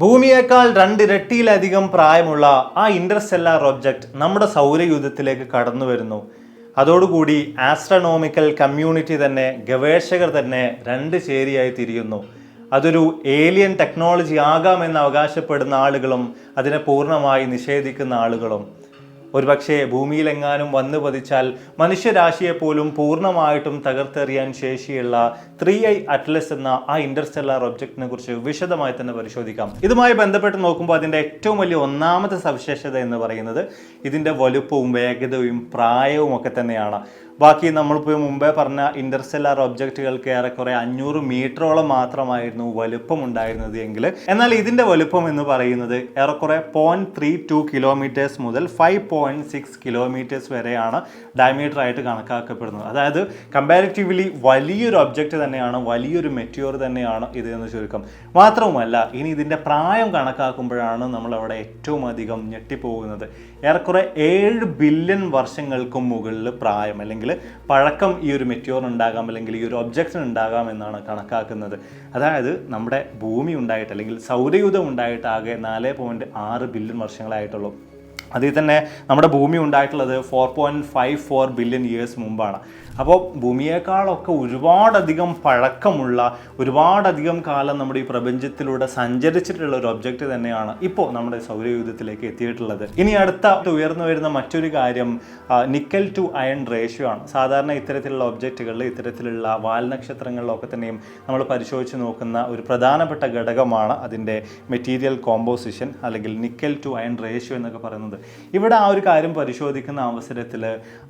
ഭൂമിയേക്കാൾ രണ്ടിരട്ടിയിലധികം പ്രായമുള്ള ആ interstellar object നമ്മുടെ സൗരയൂഥത്തിലേക്ക് കടന്നു വരുന്നു. അതോടുകൂടി ആസ്ട്രോണോമിക്കൽ കമ്മ്യൂണിറ്റി തന്നെ, ഗവേഷകർ തന്നെ രണ്ട് ചേരിയായി തിരിയുന്നു. അതൊരു ഏലിയൻ ടെക്നോളജി ആകാമെന്ന് അവകാശപ്പെടുന്ന ആളുകളും അതിനെ പൂർണ്ണമായി നിഷേധിക്കുന്ന ആളുകളും. ഒരുപക്ഷെ ഭൂമിയിലെങ്ങാനും വന്നു പതിച്ചാൽ മനുഷ്യരാശിയെ പോലും പൂർണ്ണമായിട്ടും തകർത്തെറിയാൻ ശേഷിയുള്ള 3i അറ്റ്ലസ് എന്ന ആ ഇന്റർസ്റ്റെല്ലാർ ഒബ്ജക്റ്റിനെ കുറിച്ച് വിശദമായി തന്നെ പരിശോധിക്കാം. ഇതുമായി ബന്ധപ്പെട്ട് നോക്കുമ്പോൾ അതിൻ്റെ ഏറ്റവും വലിയ ഒന്നാമത്തെ സവിശേഷത എന്ന് പറയുന്നത് ഇതിൻ്റെ വലുപ്പവും വേഗതയും പ്രായവും ഒക്കെ തന്നെയാണ്. ബാക്കി നമ്മളിപ്പോൾ മുമ്പേ പറഞ്ഞ ഇന്റർസ്റ്റെല്ലാർ ഒബ്ജക്റ്റുകൾക്ക് ഏറെക്കുറെ 500 മീറ്ററോളം മാത്രമായിരുന്നു വലുപ്പം ഉണ്ടായിരുന്നത് എങ്കിൽ, എന്നാൽ ഇതിൻ്റെ വലുപ്പം എന്ന് പറയുന്നത് ഏറെക്കുറെ 0.32 കിലോമീറ്റേഴ്സ് മുതൽ 5.6 കിലോമീറ്റേഴ്സ് വരെയാണ് ഡയമീറ്റർ ആയിട്ട് കണക്കാക്കപ്പെടുന്നത്. അതായത് കമ്പാരിറ്റീവ്ലി വലിയൊരു ഒബ്ജക്റ്റ് തന്നെയാണ്, വലിയൊരു മെറ്റിയോർ തന്നെയാണ് ഇത് എന്ന് ചുരുക്കം. മാത്രവുമല്ല, ഇനി ഇതിൻ്റെ പ്രായം കണക്കാക്കുമ്പോഴാണ് നമ്മളവിടെ ഏറ്റവും അധികം ഞെട്ടിപ്പോകുന്നത്. ഏറെക്കുറെ 7 ബില്യൺ വർഷങ്ങൾക്കും മുകളിൽ പ്രായം അല്ലെങ്കിൽ പഴക്കം ഈ ഒരു മെറ്റിയോർ ഉണ്ടാകാം, അല്ലെങ്കിൽ ഈ ഒരു ഒബ്ജക്റ്റിന് ഉണ്ടാകാം എന്നാണ് കണക്കാക്കുന്നത്. അതായത് നമ്മുടെ ഭൂമി ഉണ്ടായിട്ട് അല്ലെങ്കിൽ സൗരയൂഥം ഉണ്ടായിട്ട് ആകെ 4.6 ബില്യൺ വർഷങ്ങളായിട്ടുള്ളൂ. അതിൽ തന്നെ നമ്മുടെ ഭൂമി ഉണ്ടായിട്ടുള്ളത് 4.54 ബില്യൺ ഇയേഴ്സ് മുമ്പാണ്. അപ്പോൾ ഭൂമിയേക്കാളൊക്കെ ഒരുപാടധികം പഴക്കമുള്ള, ഒരുപാടധികം കാലം നമ്മുടെ ഈ പ്രപഞ്ചത്തിലൂടെ സഞ്ചരിച്ചിട്ടുള്ള ഒരു ഒബ്ജക്റ്റ് തന്നെയാണ് ഇപ്പോൾ നമ്മുടെ സൗരയൂഥത്തിലേക്ക് എത്തിയിട്ടുള്ളത്. ഇനി അടുത്ത ഉയർന്നു വരുന്ന മറ്റൊരു കാര്യം നിക്കൽ ടു അയൺ റേഷ്യോ ആണ്. സാധാരണ ഇത്തരത്തിലുള്ള ഒബ്ജക്റ്റുകളിൽ, ഇത്തരത്തിലുള്ള വാൽനക്ഷത്രങ്ങളിലൊക്കെ തന്നെയും നമ്മൾ പരിശോധിച്ച് നോക്കുന്ന ഒരു പ്രധാനപ്പെട്ട ഘടകമാണ് അതിൻ്റെ മെറ്റീരിയൽ കോമ്പോസിഷൻ അല്ലെങ്കിൽ നിക്കൽ ടു അയൺ റേഷ്യോ എന്നൊക്കെ പറയുന്നത്. ഇവിടെ ആ ഒരു കാര്യം പരിശോധിക്കുന്ന അവസരത്തിൽ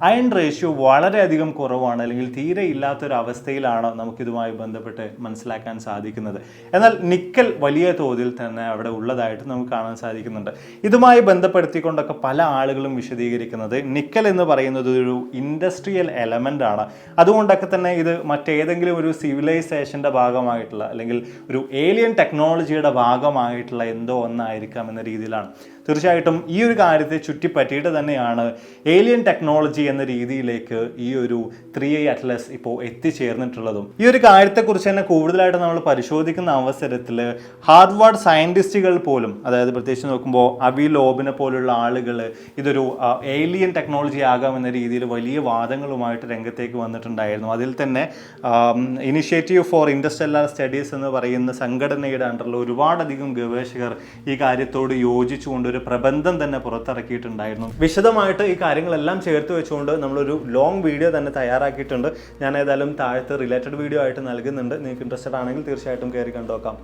അയൺ റേഷ്യോ വളരെയധികം കുറവാണ്, അല്ലെങ്കിൽ തീരെ ഇല്ലാത്തൊരവസ്ഥയിലാണ് നമുക്കിതുമായി ബന്ധപ്പെട്ട് മനസ്സിലാക്കാൻ സാധിക്കുന്നത്. എന്നാൽ നിക്കൽ വലിയ തോതിൽ തന്നെ അവിടെ ഉള്ളതായിട്ട് നമുക്ക് കാണാൻ സാധിക്കുന്നുണ്ട്. ഇതുമായി ബന്ധപ്പെടുത്തിക്കൊണ്ടൊക്കെ പല ആളുകളും വിശദീകരിക്കുന്നത് നിക്കൽ എന്ന് പറയുന്നത് ഒരു ഇൻഡസ്ട്രിയൽ എലമെൻ്റ് ആണ്. അതുകൊണ്ടൊക്കെ തന്നെ ഇത് മറ്റേതെങ്കിലും ഒരു സിവിലൈസേഷൻ്റെ ഭാഗമായിട്ടുള്ള, അല്ലെങ്കിൽ ഒരു ഏലിയൻ ടെക്നോളജിയുടെ ഭാഗമായിട്ടുള്ള എന്തോ ഒന്നായിരിക്കാം എന്ന രീതിയിലാണ്. തീർച്ചയായിട്ടും ഈ ഒരു കാര്യത്തെ ചുറ്റിപ്പറ്റിയിട്ട് തന്നെയാണ് ഏലിയൻ ടെക്നോളജി എന്ന രീതിയിലേക്ക് ഈ ഒരു 3i അറ്റ്ലസ് ഇപ്പോൾ എത്തിച്ചേർന്നിട്ടുള്ളതും. ഈ ഒരു കാര്യത്തെക്കുറിച്ച് തന്നെ കൂടുതലായിട്ട് നമ്മൾ പരിശോധിക്കുന്ന അവസരത്തിൽ ഹാർവാർഡ് സയൻറ്റിസ്റ്റുകൾ പോലും, അതായത് പ്രത്യേകിച്ച് നോക്കുമ്പോൾ അവി ലോബിനെ പോലുള്ള ആളുകൾ ഇതൊരു ഏലിയൻ ടെക്നോളജി ആകാമെന്ന രീതിയിൽ വലിയ വാദങ്ങളുമായിട്ട് രംഗത്തേക്ക് വന്നിട്ടുണ്ടായിരുന്നു. അതിൽ തന്നെ ഇനിഷ്യേറ്റീവ് ഫോർ ഇന്റർസ്റ്റെല്ലാർ സ്റ്റഡീസ് എന്ന് പറയുന്ന സംഘടനയുടെ അണ്ടറിൽ ഒരുപാടധികം ഗവേഷകർ ഈ കാര്യത്തോട് യോജിച്ചുകൊണ്ട് ഒരു പ്രബന്ധം തന്നെ പുറത്തിറക്കിയിട്ടുണ്ടായിരുന്നു. വിശദമായിട്ട് ഈ കാര്യങ്ങളെല്ലാം ചേർത്ത് വെച്ചുകൊണ്ട് നമ്മളൊരു ലോങ് വീഡിയോ തന്നെ തയ്യാറാക്കിയിട്ടുണ്ട്. ഞാൻ ഏതായാലും താഴത്ത് റിലേറ്റഡ് വീഡിയോ ആയിട്ട് നൽകുന്നുണ്ട്. നിങ്ങൾക്ക് ഇൻട്രസ്റ്റഡ് ആണെങ്കിൽ തീർച്ചയായിട്ടും കയറി കണ്ടുനോക്കാം.